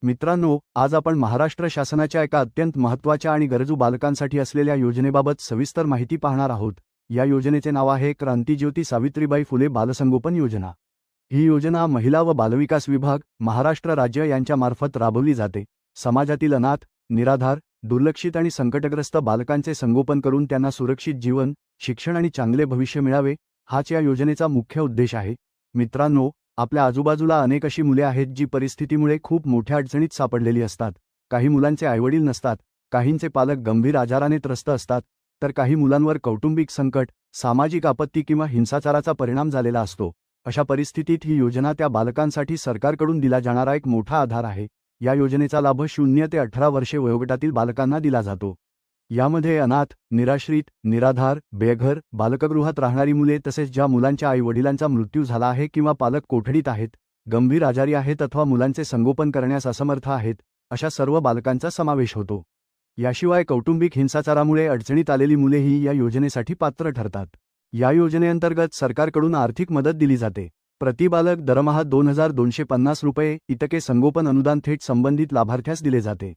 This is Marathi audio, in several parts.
मित्रांनो, आज आपण महाराष्ट्र शासनाच्या एका अत्यंत महत्त्वाच्या आणि गरजू बालकांसाठी असलेल्या योजनेबाबत सविस्तर माहिती पाहणार आहोत। या योजनेचे नाव आहे क्रांतिज्योती सावित्रीबाई फुले बालसंगोपन योजना। ही योजना महिला व बालविकास विभाग, महाराष्ट्र राज्य यांच्या मार्फत राबवली जाते। समाजातील अनाथ, निराधार, दुर्लक्षित आणि संकटग्रस्त बालकांचे संगोपन करून त्यांना सुरक्षित जीवन, शिक्षण आणि चांगले भविष्य मिळावे, हाच या योजनेचा मुख्य उद्देश आहे। मित्रांनो, आपल्या आजूबाजूला अनेक अशी मुले आहेत जी परिस्थितीमुळे खूप मोठ्या अडचणीत सापडलेली असतात। काही मुलांचे आईवडील नसतात, काहींचे पालक गंभीर आजाराने त्रस्त असतात, तर काही मुलांवर कौटुंबिक संकट, सामाजिक आपत्ती किंवा हिंसाचाराचा परिणाम झालेला असतो। अशा परिस्थितीत ही योजना त्या बालकांसाठी सरकारकडून दिला जाणारा एक मोठा आधार आहे। या योजनेचा लाभ 0 ते 18 वर्षे वयोगटातील बालकांना दिला जातो। यामध्ये अनाथ, निराश्रित, निराधार, बेघर, बालकगृहात राहणारी मुले तसेच ज्या मुलांच्या आई-वडिलांचा मृत्यू झाला आहे किंवा पालक कोठडीत आहेत, गंभीर आजारी आहेत अथवा मुलांचे संगोपन करण्यास असमर्थ आहेत, अशा सर्व बालकांचा समावेश होतो। याशिवाय कौटुंबिक हिंसाचारामुळे अडचणीत आलेली मुलेही या योजनेसाठी पात्र ठरतात। या योजनेअंतर्गत सरकारकडून आर्थिक मदत दिली जाते। प्रति बालक दरमहा 2250 रुपये इतके संगोपन अनुदान थेट संबंधित लाभार्थ्यास दिले जाते।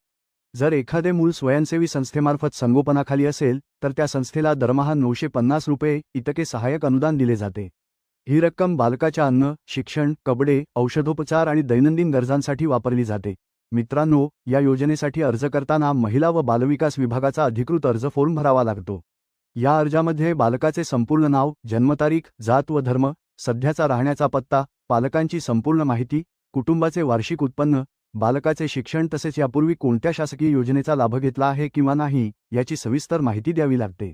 जर एखादे मूल स्वयंसेवी संस्थेमार्फत संगोपनाखाली असेल तर त्या संस्थेला दरमहा 950 रुपये इतके सहाय्यक अनुदान दिले जाते। ही रक्कम बालकाच्या अन्न, शिक्षण, कपडे, औषधोपचार आणि दैनंदिन गरजांसाठी वापरली जाते। मित्रांनो, या योजनेसाठी अर्ज करताना महिला व बालविकास विभागाचा अधिकृत अर्ज फॉर्म भरावा लागतो। या अर्जामध्ये बालकाचे संपूर्ण नाव, जन्मतारीख, जात व धर्म, सध्याचा राहण्याचा पत्ता, पालकांची संपूर्ण माहिती, कुटुंबाचे वार्षिक उत्पन्न, बालकाचे शिक्षण तसेच यापूर्वी कोणत्या शासकीय योजनेचा लाभ घेतला आहे किंवा नाही याची सविस्तर माहिती द्यावी लागते।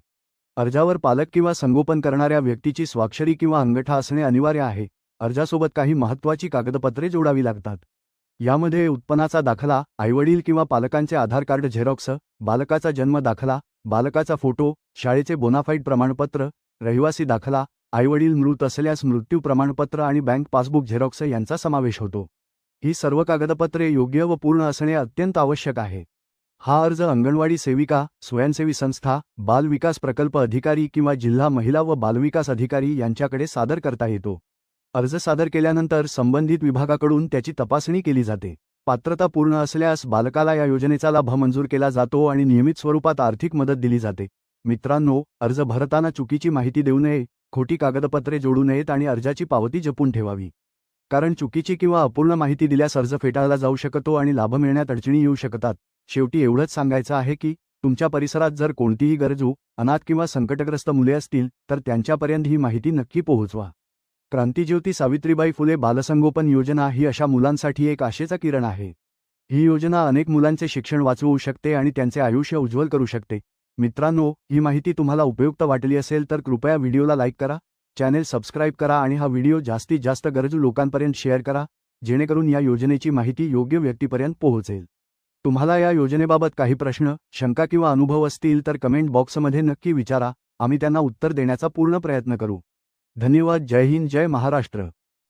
अर्जावर पालक किंवा संगोपन करणाऱ्या व्यक्तीची स्वाक्षरी किंवा अंगठा असणे अनिवार्य आहे। अर्जासोबत काही महत्त्वाची कागदपत्रे जोडावी लागतात। यामध्ये उत्पन्नाचा दाखला, आईवडील किंवा पालकांचे आधार कार्ड झेरॉक्स, बालकाचा जन्म दाखला, बालकाचा फोटो, शाळेचे बोनाफाईड प्रमाणपत्र, रहिवासी दाखला, आईवडील मृत असल्यास मृत्यू प्रमाणपत्र आणि बँक पासबुक झेरॉक्स यांचा समावेश होतो। ही सर्व कागदपत्रे योग्य व पूर्ण असणे अत्यंत आवश्यक आहे। हा अर्ज अंगणवाडी सेविका, स्वयंसेवी संस्था, बाल विकास प्रकल्प अधिकारी किंवा जिल्हा महिला व बालविकास अधिकारी यांच्याकडे सादर करता येतो। अर्ज सादर केल्यानंतर संबंधित विभागाकडून त्याची तपासणी केली जाते। पात्रता पूर्ण असल्यास बालकाला या योजनेचा लाभ मंजूर केला जातो आणि नियमित स्वरूपात आर्थिक मदत दिली जाते। मित्रांनो, अर्ज भरताना चुकीची माहिती देऊ नये, खोटी कागदपत्रे जोडू नयेत आणि अर्जाची पावती जपून ठेवावी। कारण चुकीची किंवा अपूर्ण माहिती दिल्यास अर्ज फेटाळला जाऊ शकतो आणि लाभ मिळण्यात अडचणी येऊ शकतात। शेवटी एवढंच सांगायचं आहे की तुमच्या परिसरात जर कोणतीही गरजू, अनाथ किंवा संकटग्रस्त मुले असतील तर त्यांच्यापर्यंत ही माहिती नक्की पोहोचवा। क्रांतिज्योती सावित्रीबाई फुले बालसंगोपन योजना ही अशा मुलांसाठी एक आशेचा किरण आहे। ही योजना अनेक मुलांचे शिक्षण वाचवू शकते आणि त्यांचे आयुष्य उज्ज्वल करू शकते। मित्रांनो, ही माहिती तुम्हाला उपयुक्त वाटली असेल तर कृपया व्हिडिओला लाईक करा, चॅनेल सबस्क्राईब करा आणि हा व्हिडिओ जास्तीत जास्त गरजू लोकांपर्यंत शेअर करा, जेणेकरून या योजनेची माहिती योग्य व्यक्तीपर्यंत पोहोचेल। तुम्हाला या योजनेबाबत काही प्रश्न, शंका किंवा अनुभव असतील तर कमेंट बॉक्समध्ये नक्की विचारा, आम्ही त्यांना उत्तर देण्याचा पूर्ण प्रयत्न करू। धन्यवाद। जय हिंद, जय महाराष्ट्र।